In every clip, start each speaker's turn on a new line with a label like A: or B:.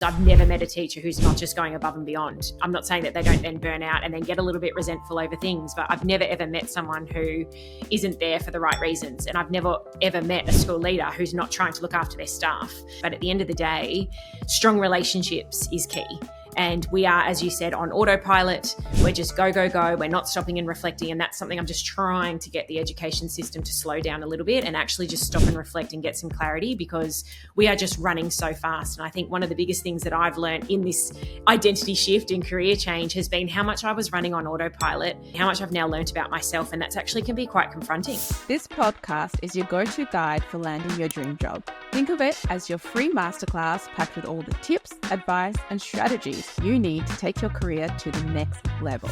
A: I've never met a teacher who's not just going above and beyond. I'm not saying that they don't then burn out and then get a little bit resentful over things, but I've never ever met someone who isn't there for the right reasons. And I've never ever met a school leader who's not trying to look after their staff. But at the end of the day, strong relationships is key. And we are, as you said, on autopilot. We're just go, go, go. We're not stopping and reflecting. And that's something I'm just trying to get the education system to slow down a little bit and actually just stop and reflect and get some clarity, because we are just running so fast. And I think one of the biggest things that I've learned in this identity shift and career change has been how much I was running on autopilot, how much I've now learned about myself. And that's actually can be quite confronting.
B: This podcast is your go-to guide for landing your dream job. Think of it as your free masterclass packed with all the tips, advice, and strategies you need to take your career to the next level.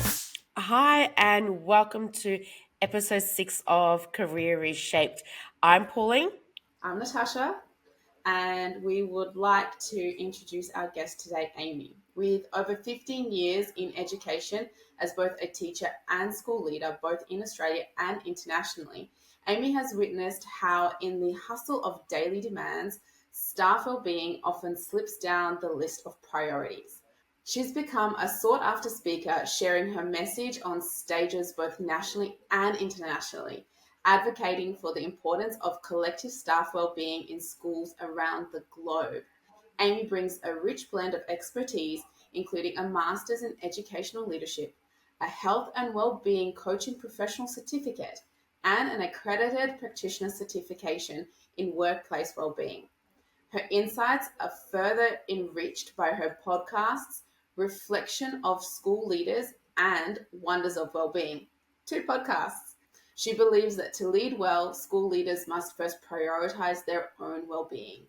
C: Hi, and welcome to episode 6 of Career Reshaped. I'm Pauline.
D: I'm Natasha, and we would like to introduce our guest today, Aimee. With over 15 years in education as both a teacher and school leader, both in Australia and internationally, Aimee has witnessed how in the hustle of daily demands, staff wellbeing often slips down the list of priorities. She's become a sought-after speaker, sharing her message on stages both nationally and internationally, advocating for the importance of collective staff wellbeing in schools around the globe. Aimee brings a rich blend of expertise, including a master's in educational leadership, a health and wellbeing coaching professional certificate, and an accredited practitioner certification in workplace wellbeing. Her insights are further enriched by her podcasts, Reflection of School Leaders and Wonders of Wellbeing, 2 podcasts. She believes that to lead well, school leaders must first prioritize their own well-being.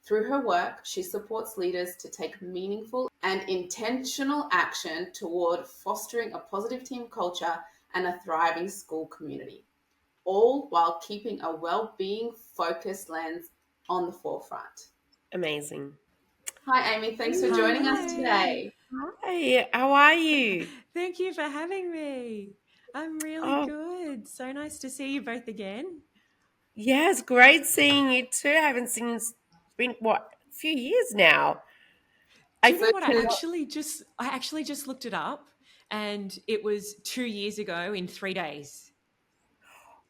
D: Through her work, she supports leaders to take meaningful and intentional action toward fostering a positive team culture and a thriving school community, all while keeping a well-being focused lens on the forefront.
C: Amazing.
D: Hi, Aimee. Thanks for joining us today.
C: Hi, how are you?
A: Thank you for having me. I'm really good. So nice to see you both again.
C: Yeah, it's great seeing you too. I haven't seen you. It's been, a few years now.
A: Do you know what? I actually just looked it up, and it was 2 years ago in 3 days.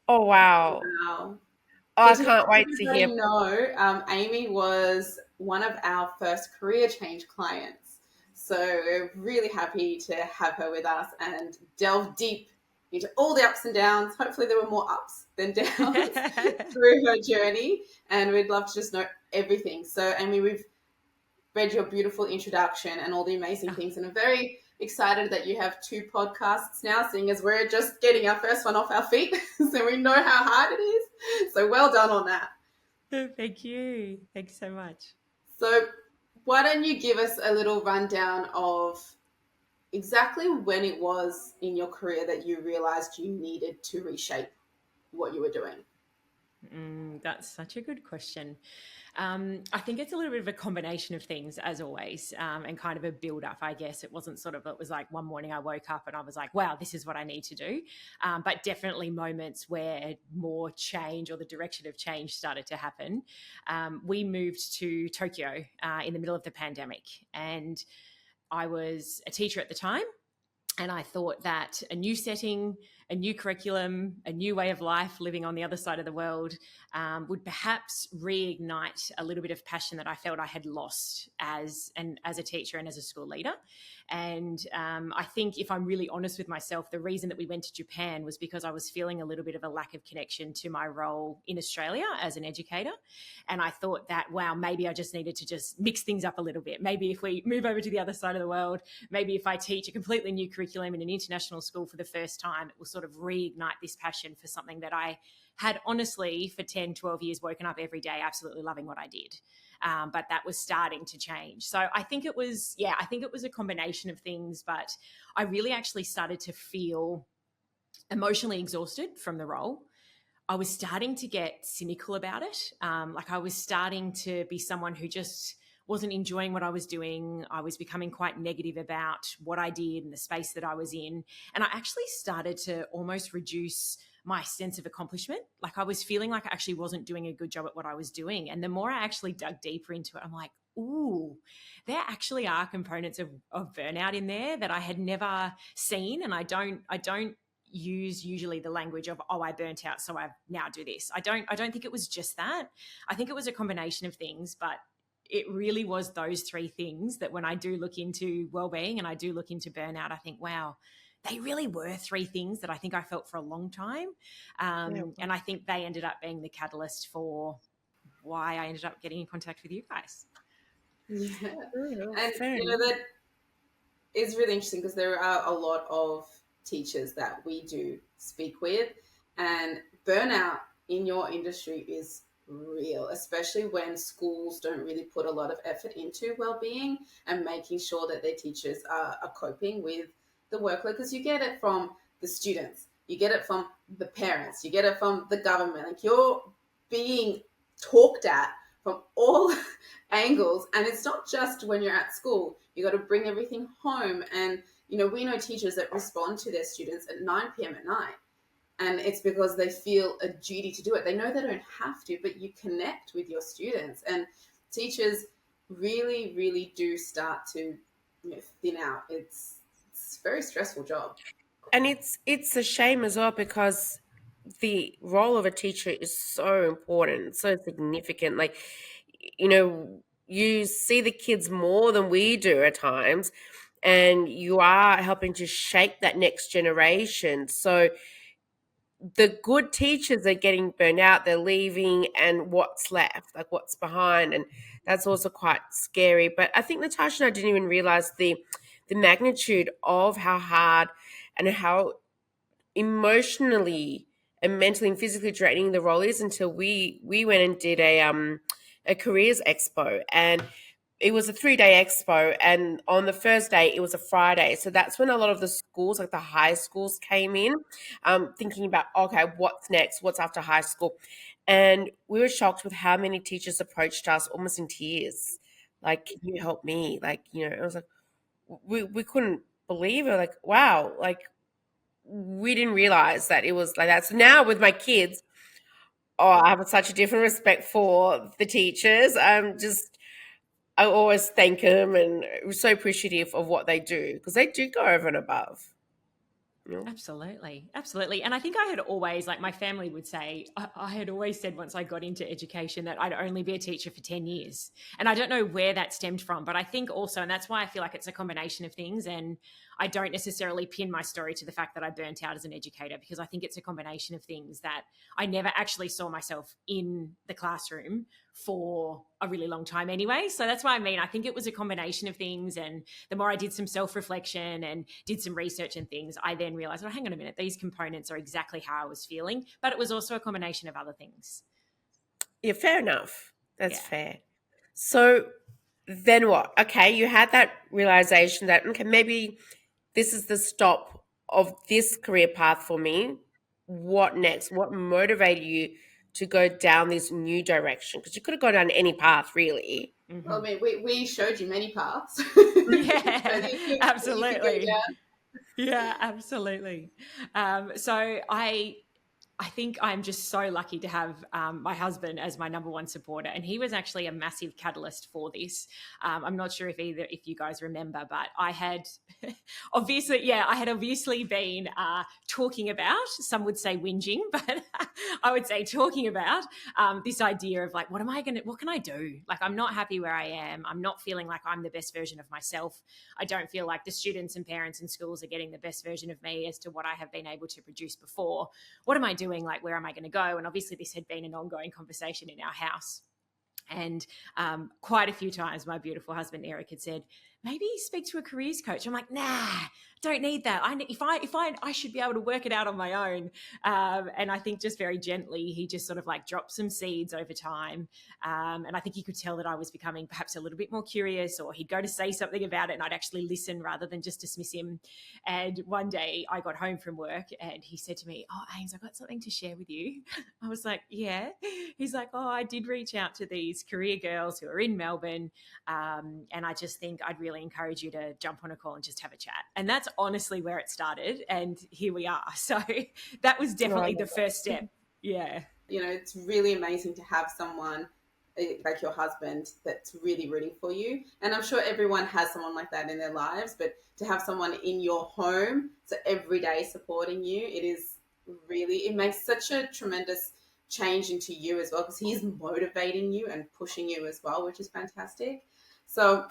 C: Oh, wow.
D: Wow.
C: Oh, I can't wait to hear.
D: Aimee was one of our first career change clients. So we're really happy to have her with us and delve deep into all the ups and downs. Hopefully there were more ups than downs through her journey. And we'd love to just know everything. So, Aimee, we've read your beautiful introduction and all the amazing things. And I'm very excited that you have 2 podcasts now, seeing as we're just getting our first one off our feet. So we know how hard it is. So well done on that.
A: Thank you. Thanks so much.
D: So why don't you give us a little rundown of exactly when it was in your career that you realized you needed to reshape what you were doing?
A: That's such a good question. I think it's a little bit of a combination of things, as always, and kind of a build up, I guess. It was like one morning I woke up and I was like, wow, this is what I need to do. But definitely moments where more change or the direction of change started to happen. We moved to Tokyo in the middle of the pandemic, and I was a teacher at the time. And I thought that a new setting, a new curriculum, a new way of life, living on the other side of the world, would perhaps reignite a little bit of passion that I felt I had lost as a teacher and as a school leader. And I think, if I'm really honest with myself, the reason that we went to Japan was because I was feeling a little bit of a lack of connection to my role in Australia as an educator. And I thought that, wow, maybe I just needed to just mix things up a little bit. Maybe if we move over to the other side of the world, maybe if I teach a completely new curriculum in an international school for the first time, it will sort of reignite this passion for something that I had honestly for 10, 12 years woken up every day absolutely loving what I did. But that was starting to change. So I think it was a combination of things, but I really actually started to feel emotionally exhausted from the role. I was starting to get cynical about it. I was starting to be someone who just wasn't enjoying what I was doing. I was becoming quite negative about what I did and the space that I was in. And I actually started to almost reduce my sense of accomplishment. Like I was feeling like I actually wasn't doing a good job at what I was doing. And the more I actually dug deeper into it, I'm like, ooh, there actually are components of burnout in there that I had never seen. And I don't use usually the language of, oh, I burnt out, so I now do this. I don't think it was just that. I think it was a combination of things, but it really was those three things that when I do look into well-being and I do look into burnout, I think, wow, they really were three things that I think I felt for a long time. And I think they ended up being the catalyst for why I ended up getting in contact with you guys.
D: Yeah. And
C: Fair
D: that is really interesting because there are a lot of teachers that we do speak with, and burnout in your industry is real, especially when schools don't really put a lot of effort into well-being and making sure that their teachers are coping with the workload, because you get it from the students, you get it from the parents, you get it from the government. Like, you're being talked at from all angles, and it's not just when you're at school. You got to bring everything home, and we know teachers that respond to their students at 9 p.m. at night, and it's because they feel a duty to do it. They know they don't have to, but you connect with your students, and teachers really, really do start to thin out. It's a very stressful job.
C: And it's a shame as well, because the role of a teacher is so important, so significant. Like, you see the kids more than we do at times, and you are helping to shape that next generation. So the good teachers are getting burnt out, they're leaving, and what's left, like what's behind, and that's also quite scary. But I think Natasha and I didn't even realize the magnitude of how hard and how emotionally and mentally and physically draining the role is, until we went and did a careers expo, and it was a 3-day expo, and on the first day it was a Friday. So that's when a lot of the schools, like the high schools, came in, thinking about, okay, what's next, what's after high school. And we were shocked with how many teachers approached us almost in tears, like, can you help me? Like, it was like, we couldn't believe it. Like, wow, like, we didn't realize that it was like that. So now with my kids, I have such a different respect for the teachers. I always thank them, and I'm so appreciative of what they do, because they do go over and above.
A: Absolutely. Absolutely. And I think I had always, like, my family would say, I had always said once I got into education that I'd only be a teacher for 10 years. And I don't know where that stemmed from, but I think also, and that's why I feel like it's a combination of things. And I don't necessarily pin my story to the fact that I burnt out as an educator, because I think it's a combination of things that I never actually saw myself in the classroom for a really long time anyway. So that's why I think it was a combination of things. And the more I did some self-reflection and did some research and things, I then realized, oh, hang on a minute, these components are exactly how I was feeling. But it was also a combination of other things.
C: Yeah, fair enough. That's fair. So then what? Okay, you had that realization that, okay, maybe this is the stop of this career path for me. What next? What motivated you to go down this new direction? Because you could have gone down any path, really.
A: Mm-hmm.
D: Well, I mean, we showed you many paths.
A: Yeah, absolutely. Yeah, absolutely. So I think I'm just so lucky to have my husband as my number one supporter, and he was actually a massive catalyst for this. I'm not sure if you guys remember, but I had obviously been talking about, some would say whinging, but I would say talking about this idea of, like, what can I do? Like, I'm not happy where I am. I'm not feeling like I'm the best version of myself. I don't feel like the students and parents and schools are getting the best version of me as to what I have been able to produce before. What am I doing? Like, where am I going to go? And obviously this had been an ongoing conversation in our house. And quite a few times my beautiful husband Eric had said, maybe speak to a careers coach. I'm like, nah, don't need that. I should be able to work it out on my own. And I think just very gently, he just sort of like dropped some seeds over time. And I think he could tell that I was becoming perhaps a little bit more curious, or he'd go to say something about it and I'd actually listen rather than just dismiss him. And one day I got home from work and he said to me, oh, Ames, I've got something to share with you. I was like, yeah. He's like, oh, I did reach out to these career girls who are in Melbourne. And I just think I'd really encourage you to jump on a call and just have a chat. And that's honestly where it started. And here we are. So that was definitely the first step. Yeah.
D: It's really amazing to have someone like your husband that's really rooting for you. And I'm sure everyone has someone like that in their lives, but to have someone in your home, so every day supporting you, it makes such a tremendous change into you as well, because he's motivating you and pushing you as well, which is fantastic. So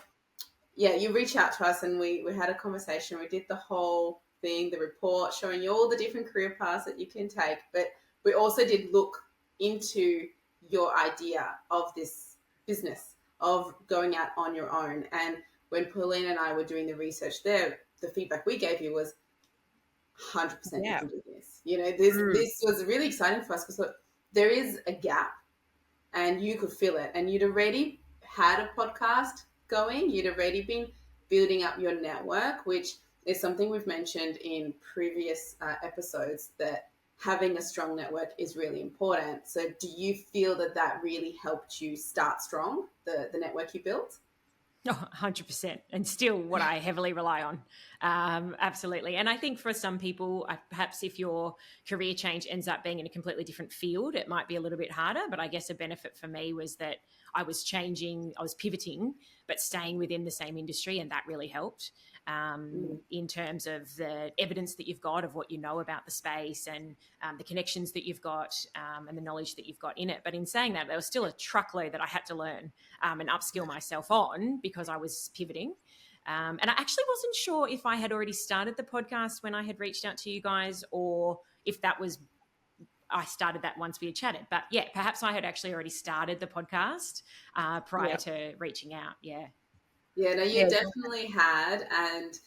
D: yeah, you reach out to us and we had a conversation. We did the whole thing, the report showing you all the different career paths that you can take. But we also did look into your idea of this business, of going out on your own. And when Pauline and I were doing the research there, the feedback we gave you was 100% you
C: Yeah.
D: can do this. This was really exciting for us, because look, there is a gap and you could feel it. And you'd already had a podcast going, you'd already been building up your network, which is something we've mentioned in previous episodes, that having a strong network is really important. So do you feel that really helped you start strong, the network you built?
A: Oh, 100%. And still what I heavily rely on. Absolutely. And I think for some people, perhaps if your career change ends up being in a completely different field, it might be a little bit harder. But I guess a benefit for me was that I was pivoting, but staying within the same industry. And that really helped in terms of the evidence that you've got of what you know about the space, and the connections that you've got, and the knowledge that you've got in it. But in saying that, there was still a truckload that I had to learn and upskill myself on, because I was pivoting. And I actually wasn't sure if I had already started the podcast when I had reached out to you guys, or if I started that once we had chatted. But yeah, perhaps I had actually already started the podcast prior to reaching out. Yeah.
D: Yeah, no, you definitely had. And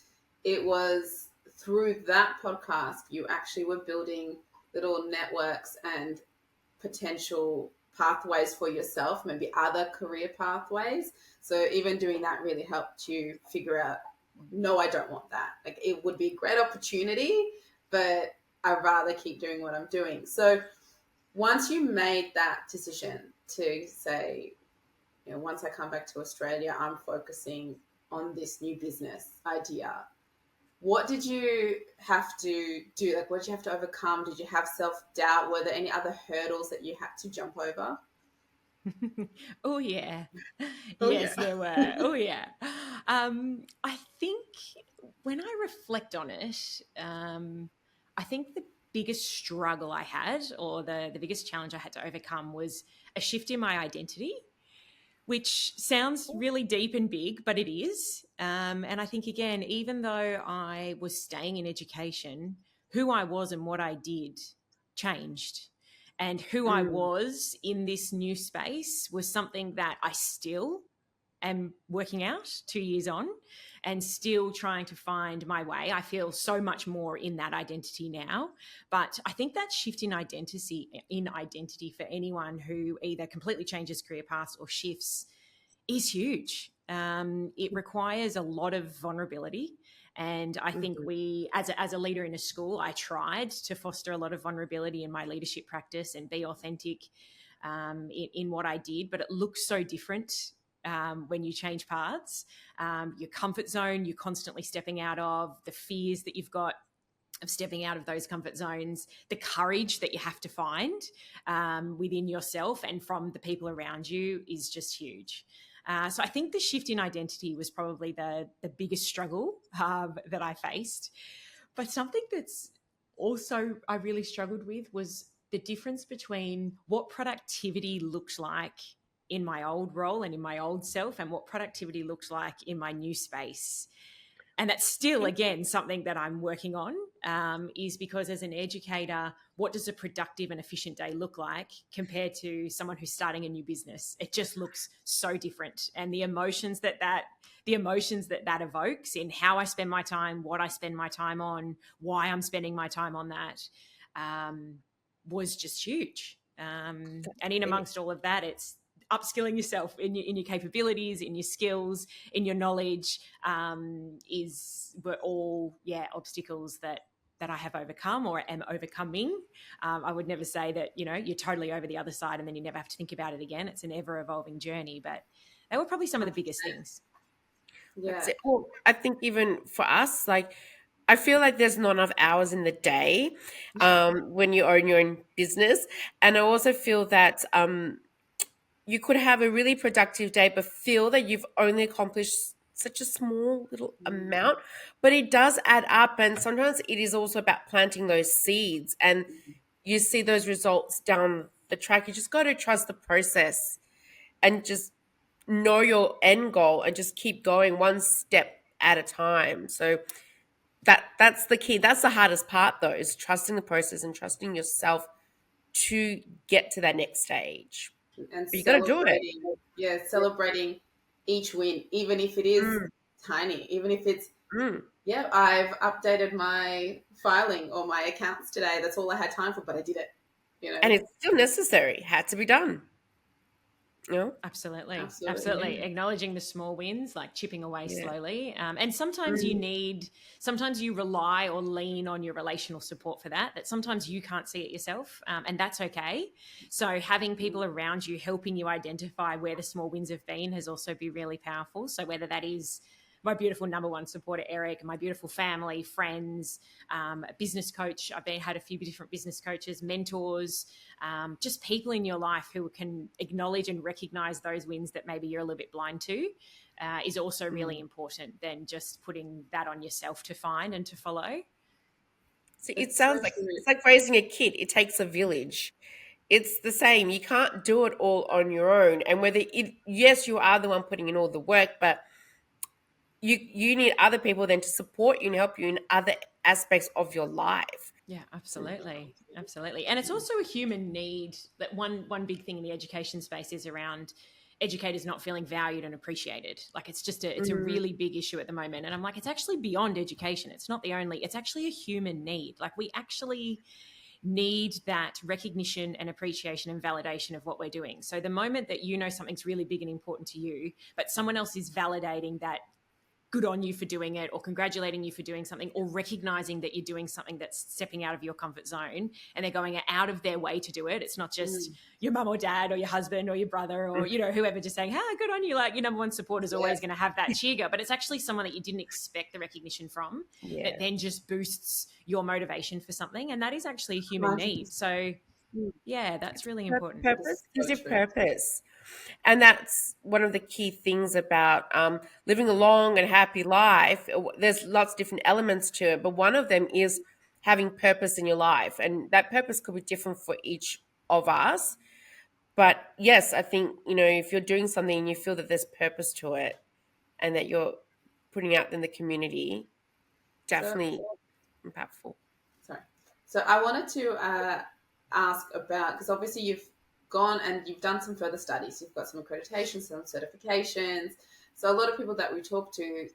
D: it was through that podcast you actually were building little networks and potential pathways for yourself, maybe other career pathways. So even doing that really helped you figure out, no, I don't want that. Like, it would be a great opportunity, but I'd rather keep doing what I'm doing. So once you made that decision to say, once I come back to Australia, I'm focusing on this new business idea. What did you have to do? Like, what did you have to overcome? Did you have self-doubt? Were there any other hurdles that you had to jump over?
A: Oh, yeah.
D: Oh,
A: Yes,
D: yeah.
A: there were. Oh, yeah. I think when I reflect on it, I think the biggest struggle I had, or the biggest challenge I had to overcome, was a shift in my identity, which sounds really deep and big, but it is. And I think, again, even though I was staying in education, who I was and what I did changed. And who I was in this new space was something that I still am working out 2 years on, and still trying to find my way. I feel so much more in that identity now. But I think that shift in identity for anyone who either completely changes career paths or shifts is huge. It requires a lot of vulnerability. And I think we, as a leader in a school, I tried to foster a lot of vulnerability in my leadership practice and be authentic in what I did. But it looks so different when you change paths. Your comfort zone, you're constantly stepping out of, the fears that you've got of stepping out of those comfort zones, the courage that you have to find within yourself and from the people around you is just huge. So I think the shift in identity was probably the biggest struggle that I faced. But something that's also I really struggled with was the difference between what productivity looked like in my old role and in my old self, and what productivity looks like in my new space. And that's still, again, something that I'm working on, is because as an educator, what does a productive and efficient day look like compared to someone who's starting a new business? It just looks so different. And the emotions that evokes in how I spend my time, what I spend my time on, why I'm spending my time on that, was just huge. And in amongst all of that, it's upskilling yourself in your capabilities, in your skills, in your knowledge, were all obstacles that I have overcome or am overcoming. I would never say that you're totally over the other side and then you never have to think about it again. It's an ever evolving journey, but they were probably some of the biggest things.
C: Yeah. Well, I think even for us, like, I feel like there's not enough hours in the day when you own your own business. And I also feel that you could have a really productive day, but feel that you've only accomplished such a small little amount, but it does add up. And sometimes it is also about planting those seeds, and you see those results down the track. You just got to trust the process and just know your end goal and just keep going one step at a time. So that's the key. That's the hardest part though, is trusting the process and trusting yourself to get to that next stage.
D: And
C: But you got to do it.
D: celebrating each win, even if it is
C: Mm,
D: tiny, even if it's,
C: mm.
D: yeah, I've updated my filing or my accounts today. That's all I had time for, but I did it, you know?
C: And it's still necessary. Had to be done. You know?
A: Absolutely.
D: Absolutely.
A: Absolutely. Acknowledging the small wins, like chipping away
C: Yeah.
A: slowly. And sometimes sometimes you rely or lean on your relational support for that sometimes you can't see it yourself. And that's okay. So having people around you helping you identify where the small wins have been has also been really powerful. So whether that is my beautiful number one supporter, Eric, my beautiful family, friends, a business coach. I've had a few different business coaches, mentors, just people in your life who can acknowledge and recognize those wins that maybe you're a little bit blind to is also really important than just putting that on yourself to find and to follow.
C: See, it
D: That's
C: sounds
D: so
C: like
D: true.
C: it's like raising a kid. It takes a village. It's the same. You can't do it all on your own. And yes, you are the one putting in all the work, but you need other people then to support you and help you in other aspects of your life.
A: Yeah, absolutely. Absolutely. And it's also a human need that one big thing in the education space is around educators not feeling valued and appreciated. Like it's a really big issue at the moment. And I'm like, it's actually beyond education. It's not the only, it's actually a human need. Like we actually need that recognition and appreciation and validation of what we're doing. So the moment that you know something's really big and important to you, but someone else is validating that good on you for doing it or congratulating you for doing something or recognizing that you're doing something that's stepping out of your comfort zone and they're going out of their way to do it. It's not just your mum or dad or your husband or your brother or, whoever just saying, good on you. Like your number one support is always going to have that cheer, but it's actually someone that you didn't expect the recognition from that then just boosts your motivation for something. And that is actually a human need. So yeah, that's really important.
C: Purpose gives you
D: true.
C: purpose. And that's one of the key things about living a long and happy life. There's lots of different elements to it, but one of them is having purpose in your life. And that purpose could be different for each of us. But yes, I think, if you're doing something and you feel that there's purpose to it and that you're putting out in the community, definitely impactful.
D: Sorry. So I wanted to ask about, because obviously you've gone and you've done some further studies. You've got some accreditations, some certifications. So a lot of people that we talk to,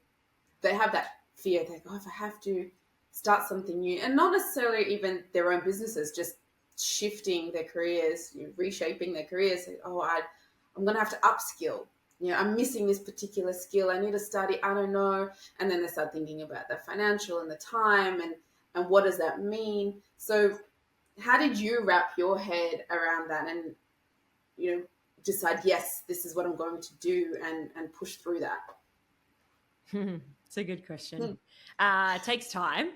D: they have that fear. They go, if I have to start something new, and not necessarily even their own businesses, just shifting their careers, reshaping their careers. I'm going to have to upskill. I'm missing this particular skill. I need to study. I don't know. And then they start thinking about the financial and the time and what does that mean? So how did you wrap your head around that and, decide, yes, this is what I'm going to do and push through that?
A: It's a good question. It takes time,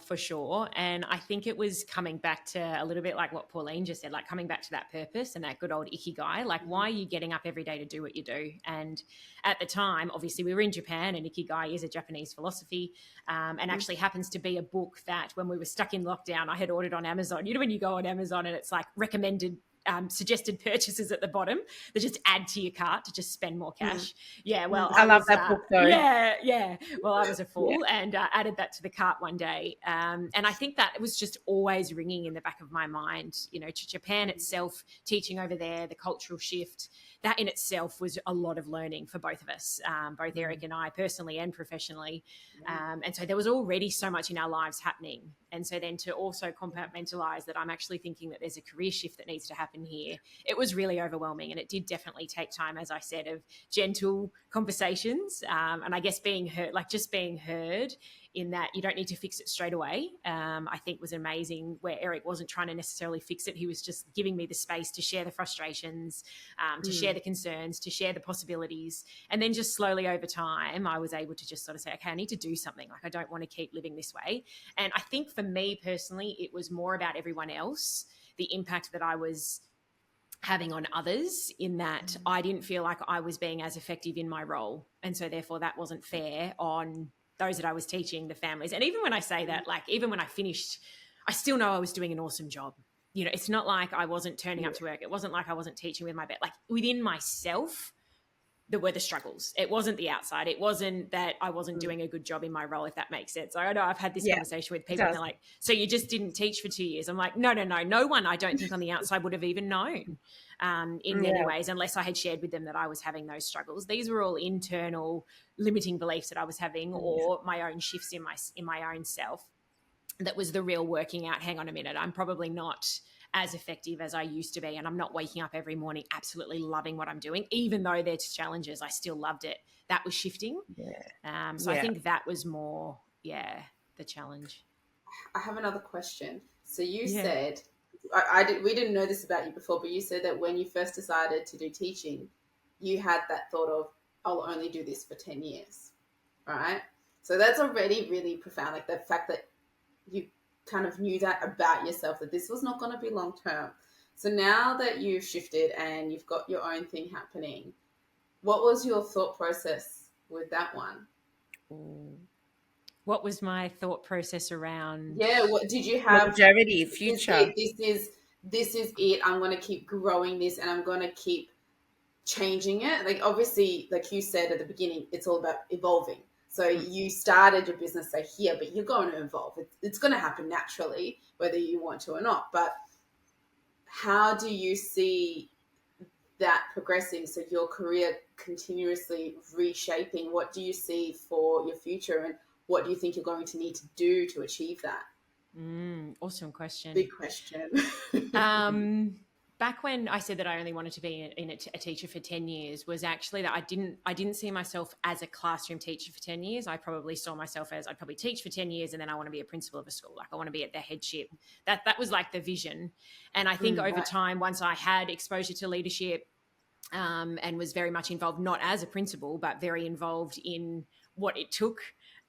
A: for sure. And I think it was coming back to a little bit like what Pauline just said, like coming back to that purpose and that good old ikigai. Like, why are you getting up every day to do what you do? And at the time, obviously, we were in Japan, and ikigai is a Japanese philosophy, and actually happens to be a book that when we were stuck in lockdown, I had ordered on Amazon. When you go on Amazon and it's like recommended suggested purchases at the bottom that just add to your cart to just spend more cash. Yeah, well,
C: I love that book though.
A: Yeah. Well, I was a fool and added that to the cart one day. And I think that it was just always ringing in the back of my mind, Japan itself, teaching over there, the cultural shift, that in itself was a lot of learning for both of us, both Eric and I personally and professionally. And so there was already so much in our lives happening. And so then to also compartmentalize that I'm actually thinking that there's a career shift that needs to happen here, it was really overwhelming. And it did definitely take time, as I said, of gentle conversations. And I guess being heard in that you don't need to fix it straight away, I think was amazing, where Eric wasn't trying to necessarily fix it. He was just giving me the space to share the frustrations, to share the concerns, to share the possibilities. And then just slowly over time, I was able to just sort of say, okay, I need to do something. Like, I don't want to keep living this way. And I think for me personally, it was more about everyone else, the impact that I was having on others, in that I didn't feel like I was being as effective in my role. And so therefore that wasn't fair on those that I was teaching, the families. And even when I say that, like even when I finished, I still know I was doing an awesome job. You know, it's not like I wasn't turning up to work. It wasn't like I wasn't teaching with my bed. Like within myself, there were the struggles. It wasn't the outside. It wasn't that I wasn't doing a good job in my role, if that makes sense. I know I've had this conversation with people and they're like, so you just didn't teach for 2 years? I'm like, no. No one, I don't think on the outside would have even known in many ways, unless I had shared with them that I was having those struggles. These were all internal limiting beliefs that I was having, or my own shifts in my own self. That was the real working out, hang on a minute, I'm probably not as effective as I used to be, and I'm not waking up every morning absolutely loving what I'm doing. Even though there's challenges, I still loved it. That was shifting. So I think that was more, the challenge.
D: I have another question. So you said, we didn't know this about you before, but you said that when you first decided to do teaching, you had that thought of, I'll only do this for 10 years, right? So that's already really profound. Like the fact that you kind of knew that about yourself, that this was not going to be long term. So now that you've shifted and you've got your own thing happening, what was your thought process with that one?
A: What was my thought process around?
D: What did you have?
C: Longevity, future.
D: This is it. I'm going to keep growing this, and I'm going to keep changing it. Like obviously, like you said at the beginning, it's all about evolving. So you started your business, say here, but you're going to evolve. It's going to happen naturally, whether you want to or not. But how do you see that progressing? So your career continuously reshaping. What do you see for your future, and what do you think you're going to need to do to achieve that?
A: Awesome question.
D: Big question.
A: Back when I said that I only wanted to be a teacher for 10 years was actually that I didn't see myself as a classroom teacher for 10 years. I probably saw myself as I'd probably teach for 10 years and then I want to be a principal of a school. Like I want to be at the headship. That was like the vision. And I think over time, once I had exposure to leadership and was very much involved, not as a principal, but very involved in what it took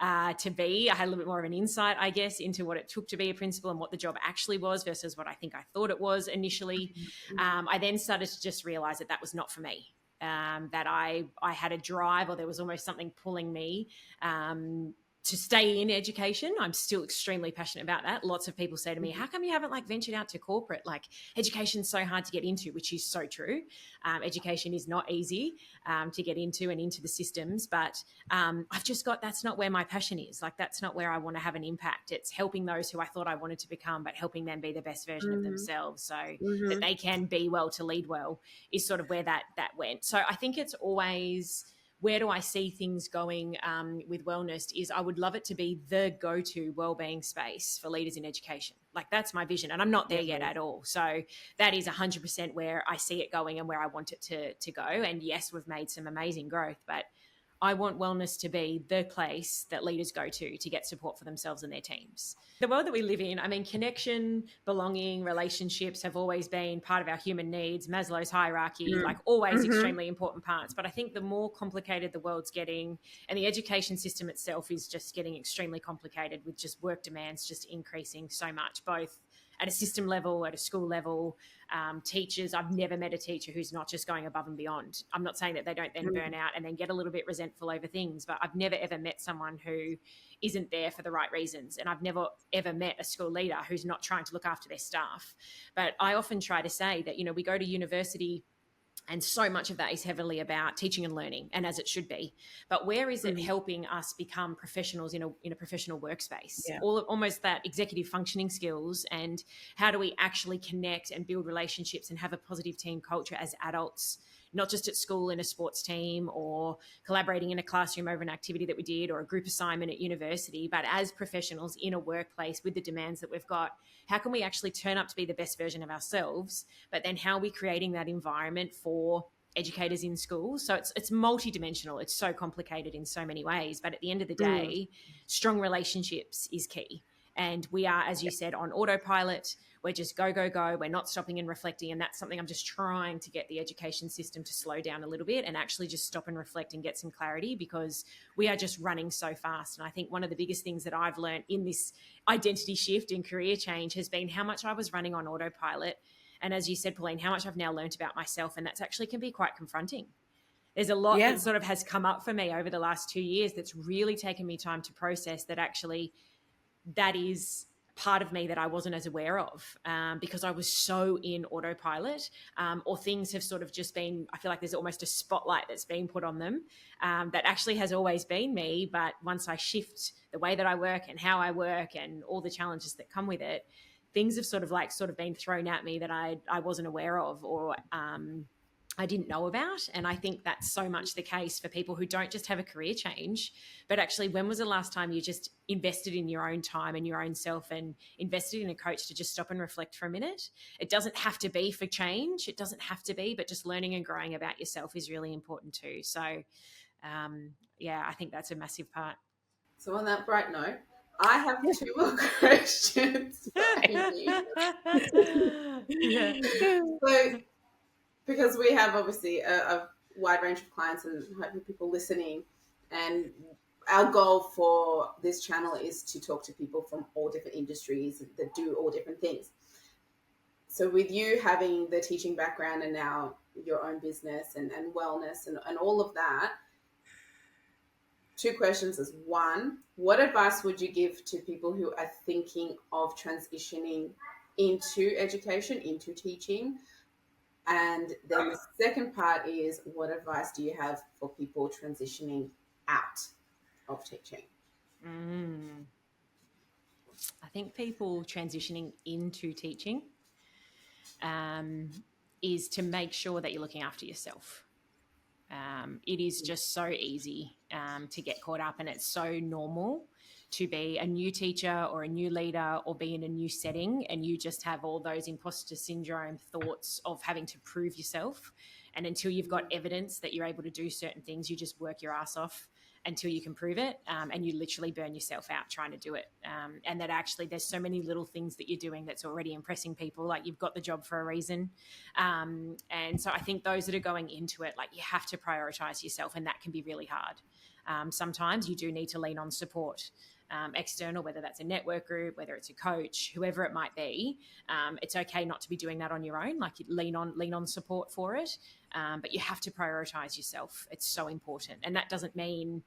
A: to be. I had a little bit more of an insight, I guess, into what it took to be a principal and what the job actually was versus what I think I thought it was initially. I then started to just realize that was not for me. That I had a drive, or there was almost something pulling me to stay in education. I'm still extremely passionate about that. Lots of people say to me, how come you haven't ventured out to corporate? Like education's so hard to get into, which is so true. Education is not easy to get into and into the systems, but I've just got, that's not where my passion is. Like that's not where I want to have an impact. It's helping those who I thought I wanted to become, but helping them be the best version of themselves so that they can be well to lead well is sort of where that went. So I think it's always, where do I see things going with wellness is I would love it to be the go-to wellbeing space for leaders in education. Like that's my vision, and I'm not there yet at all. So that is 100% where I see it going and where I want it to go. And yes, we've made some amazing growth, but I want wellness to be the place that leaders go to get support for themselves and their teams. The world that we live in, I mean, connection, belonging, relationships have always been part of our human needs. Maslow's hierarchy, always extremely important parts. But I think the more complicated the world's getting, and the education system itself is just getting extremely complicated with just work demands just increasing so much, both at a system level, at a school level, teachers. I've never met a teacher who's not just going above and beyond. I'm not saying that they don't then burn out and then get a little bit resentful over things, but I've never ever met someone who isn't there for the right reasons. And I've never ever met a school leader who's not trying to look after their staff. But I often try to say that, we go to university, and so much of that is heavily about teaching and learning, and as it should be. But where is it helping us become professionals in a professional workspace? Almost that executive functioning skills, and how do we actually connect and build relationships and have a positive team culture as adults, not just at school in a sports team or collaborating in a classroom over an activity that we did or a group assignment at university, but as professionals in a workplace with the demands that we've got. How can we actually turn up to be the best version of ourselves, but then how are we creating that environment for educators in schools? So it's multidimensional. It's so complicated in so many ways, but at the end of the day, strong relationships is key. And we are, as you said, on autopilot. We're just go, go, go. We're not stopping and reflecting. And that's something I'm just trying to get the education system to slow down a little bit and actually just stop and reflect and get some clarity, because we are just running so fast. And I think one of the biggest things that I've learned in this identity shift and career change has been how much I was running on autopilot And as you said, Pauline, how much I've now learned about myself, and that's actually can be quite confronting. There's a lot
C: Yeah.
A: that sort of has come up for me over the last 2 years that's really taken me time to process, that actually that is part of me that I wasn't as aware of, because I was so in autopilot, or things have sort of just been, I feel like there's almost a spotlight that's been put on them, that actually has always been me. But once I shift the way that I work and how I work and all the challenges that come with it, things have sort of been thrown at me that I wasn't aware of, or I didn't know about. And I think that's so much the case for people who don't just have a career change, but actually, when was the last time you just invested in your own time and your own self and invested in a coach to just stop and reflect for a minute? It doesn't have to be for change. It doesn't have to be, but just learning and growing about yourself is really important too. So, yeah, I think that's a massive part.
D: So on that bright note, I have two more questions for Aimee.
A: Yeah.
D: So, because we have obviously a wide range of clients and hopefully people listening, and our goal for this channel is to talk to people from all different industries that do all different things. So with you having the teaching background and now your own business and wellness and all of that, two questions is: one, what advice would you give to people who are thinking of transitioning into education, into teaching? And then the second part is, what advice do you have for people transitioning out of teaching?
A: I think people transitioning into teaching, is to make sure that you're looking after yourself. It is just so easy to get caught up, and it's so normal to be a new teacher or a new leader or be in a new setting, and you just have all those imposter syndrome thoughts of having to prove yourself. And until you've got evidence that you're able to do certain things, you just work your ass off until you can prove it, and you literally burn yourself out trying to do it. And that actually there's so many little things that you're doing that's already impressing people, like you've got the job for a reason. And so I think those that are going into it, like, you have to prioritize yourself, and that can be really hard. Sometimes you do need to lean on support, external, whether that's a network group, whether it's a coach, whoever it might be. It's okay not to be doing that on your own. Like, lean on support for it, but you have to prioritize yourself. It's so important, and that doesn't mean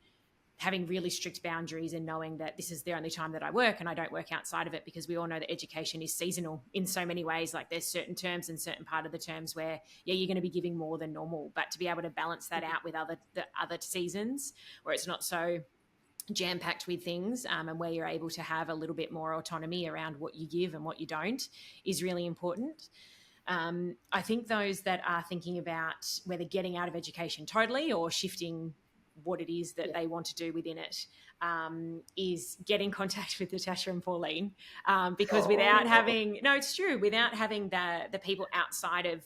A: having really strict boundaries and knowing that this is the only time that I work and I don't work outside of it, because we all know that education is seasonal in so many ways. Like, there's certain terms and certain part of the terms where, yeah, you're going to be giving more than normal, but to be able to balance that out with the other seasons where it's not so jam-packed with things, and where you're able to have a little bit more autonomy around what you give and what you don't, is really important. I think those that are thinking about whether getting out of education totally or shifting what it is that they want to do within it, is get in contact with Natasha and Pauline, because without having the people outside of,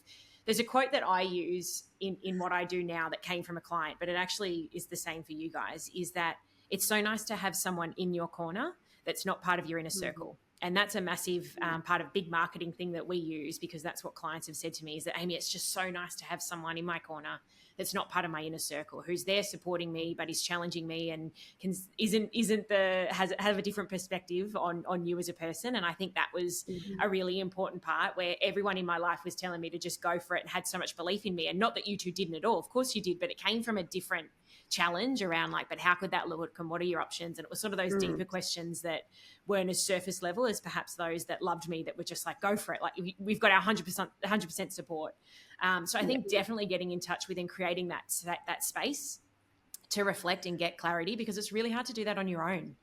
A: there's a quote that I use in what I do now that came from a client, but it actually is the same for you guys, is that it's so nice to have someone in your corner that's not part of your inner circle. And that's a massive part of big marketing thing that we use, because that's what clients have said to me, is that, Aimee, it's just so nice to have someone in my corner that's not part of my inner circle, who's there supporting me, but is challenging me and have a different perspective on you as a person. And I think that was a really important part, where everyone in my life was telling me to just go for it and had so much belief in me. And not that you two didn't at all, of course you did, but it came from a different challenge around, like, but how could that look and what are your options? And it was sort of those deeper questions that weren't as surface level as perhaps those that loved me, that were just like, go for it, like, we've got our 100% support. So I think definitely getting in touch with and creating that space to reflect and get clarity, because it's really hard to do that on your own.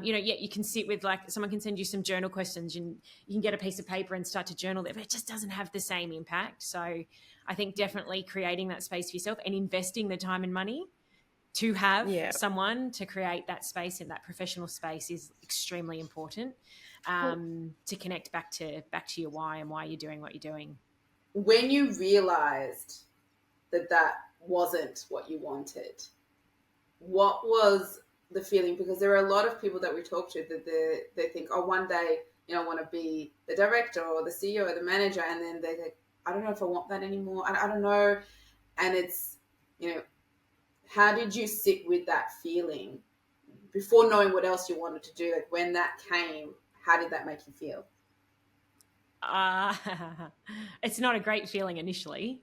A: You can sit with, like, someone can send you some journal questions and you can get a piece of paper and start to journal it, but it just doesn't have the same impact. So I think definitely creating that space for yourself and investing the time and money to have someone to create that space, in that professional space, is extremely important, to connect back to your why and why you're doing what you're doing.
D: When you realized that wasn't what you wanted, what was the feeling? Because there are a lot of people that we talk to that they think, oh, one day, I want to be the director or the CEO or the manager, and then they think, I don't know if I want that anymore. I don't know. And it's, how did you sit with that feeling before knowing what else you wanted to do? Like, when that came, how did that make you feel?
A: Uh, it's not a great feeling initially,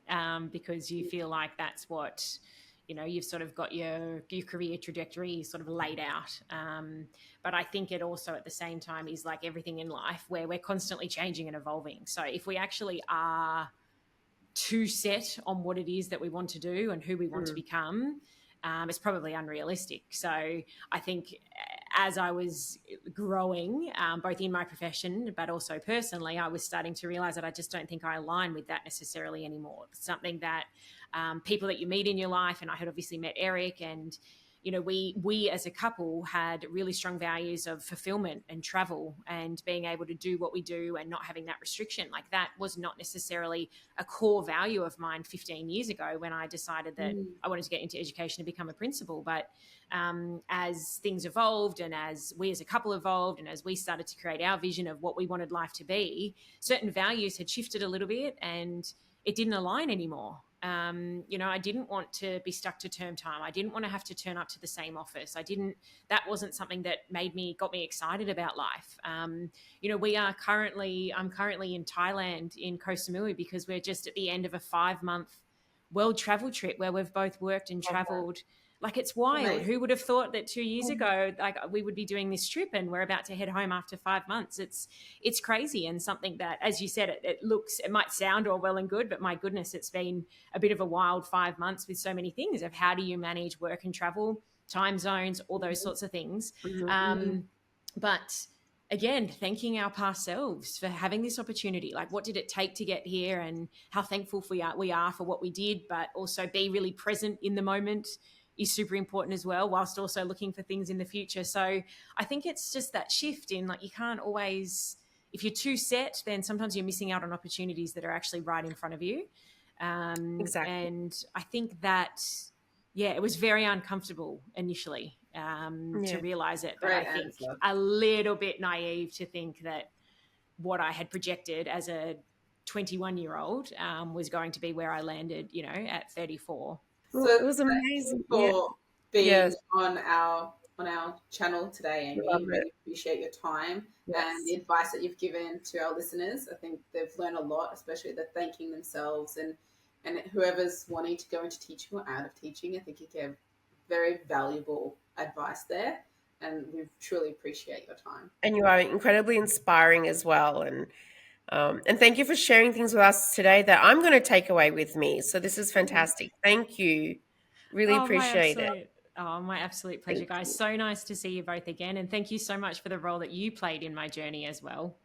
A: because you feel like that's what, you've sort of got your career trajectory sort of laid out. But I think it also at the same time is like everything in life where we're constantly changing and evolving. So if we actually are too set on what it is that we want to do and who we want to become, it's probably unrealistic. So I think as I was growing, both in my profession, but also personally, I was starting to realize that I just don't think I align with that necessarily anymore. It's something that people that you meet in your life, and I had obviously met Eric, and we as a couple had really strong values of fulfillment and travel and being able to do what we do and not having that restriction. Like that was not necessarily a core value of mine 15 years ago when I decided that I wanted to get into education to become a principal. But as things evolved and as we as a couple evolved and as we started to create our vision of what we wanted life to be, certain values had shifted a little bit and it didn't align anymore. I didn't want to be stuck to term time. I didn't want to have to turn up to the same office. That wasn't something that got me excited about life. I'm currently in Thailand in Koh Samui because we're just at the end of a 5-month world travel trip where we've both worked and traveled. Like it's wild.
D: Amazing.
A: Who would have thought that 2 years ago, like we would be doing this trip and we're about to head home after 5 months? It's crazy, and something that, as you said, it might sound all well and good, but my goodness, it's been a bit of a wild 5 months with so many things of how do you manage work and travel, time zones, all those sorts of things. But again, thanking our past selves for having this opportunity. Like, what did it take to get here, and how thankful we are for what we did, but also be really present in the moment is super important as well, whilst also looking for things in the future. So I think it's just that shift in, like, you can't always, if you're too set, then sometimes you're missing out on opportunities that are actually right in front of you.
C: Exactly.
A: And I think that, it was very uncomfortable initially to realize it. But
D: Great
A: I think
D: answer.
A: a little bit naive to think that what I had projected as a 21-year-old was going to be where I landed, at 34.
C: Well,
D: So
C: it was amazing.
D: for being
C: Yes.
D: on our channel today,
C: Love
D: Aimee.
C: it.
D: Really appreciate your time and the advice that you've given to our listeners. I think they've learned a lot, especially the thanking themselves and whoever's wanting to go into teaching or out of teaching. I think you gave very valuable advice there, and we truly appreciate your time.
C: And you are incredibly inspiring as well. And thank you for sharing things with us today that I'm going to take away with me. So this is fantastic. Thank you. Really appreciate it.
A: My absolute pleasure, guys. So nice to see you both again, and thank you so much for the role that you played in my journey as well.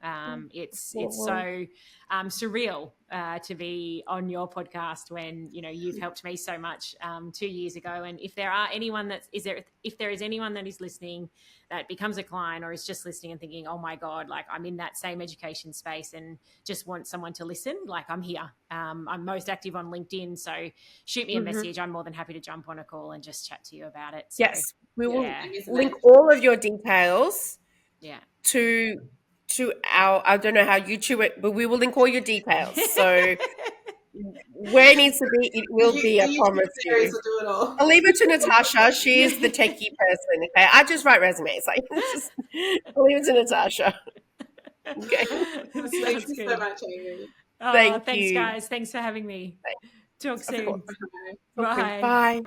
A: It's so surreal to be on your podcast when you've helped me so much 2 years ago. And if there is anyone that is listening that becomes a client or is just listening and thinking, oh my God, like I'm in that same education space and just want someone to listen, like I'm here. I'm most active on LinkedIn, so shoot me a message. I'm more than happy to jump on a call and just chat to you about it. So,
C: Yes, we will link
D: amazing.
C: all of your details
A: to
C: to our, I don't know how YouTube it, but we will link all your details. So where it needs to be, it will be, I promise you.
D: Will do it all.
C: I'll leave it to Natasha. She is the techie person. Okay, I just write resumes. Like, I'll leave it to Natasha. Okay.
D: Thank you so much, Aimee.
A: Thanks, guys. Thanks for having me. Talk soon.
C: Bye.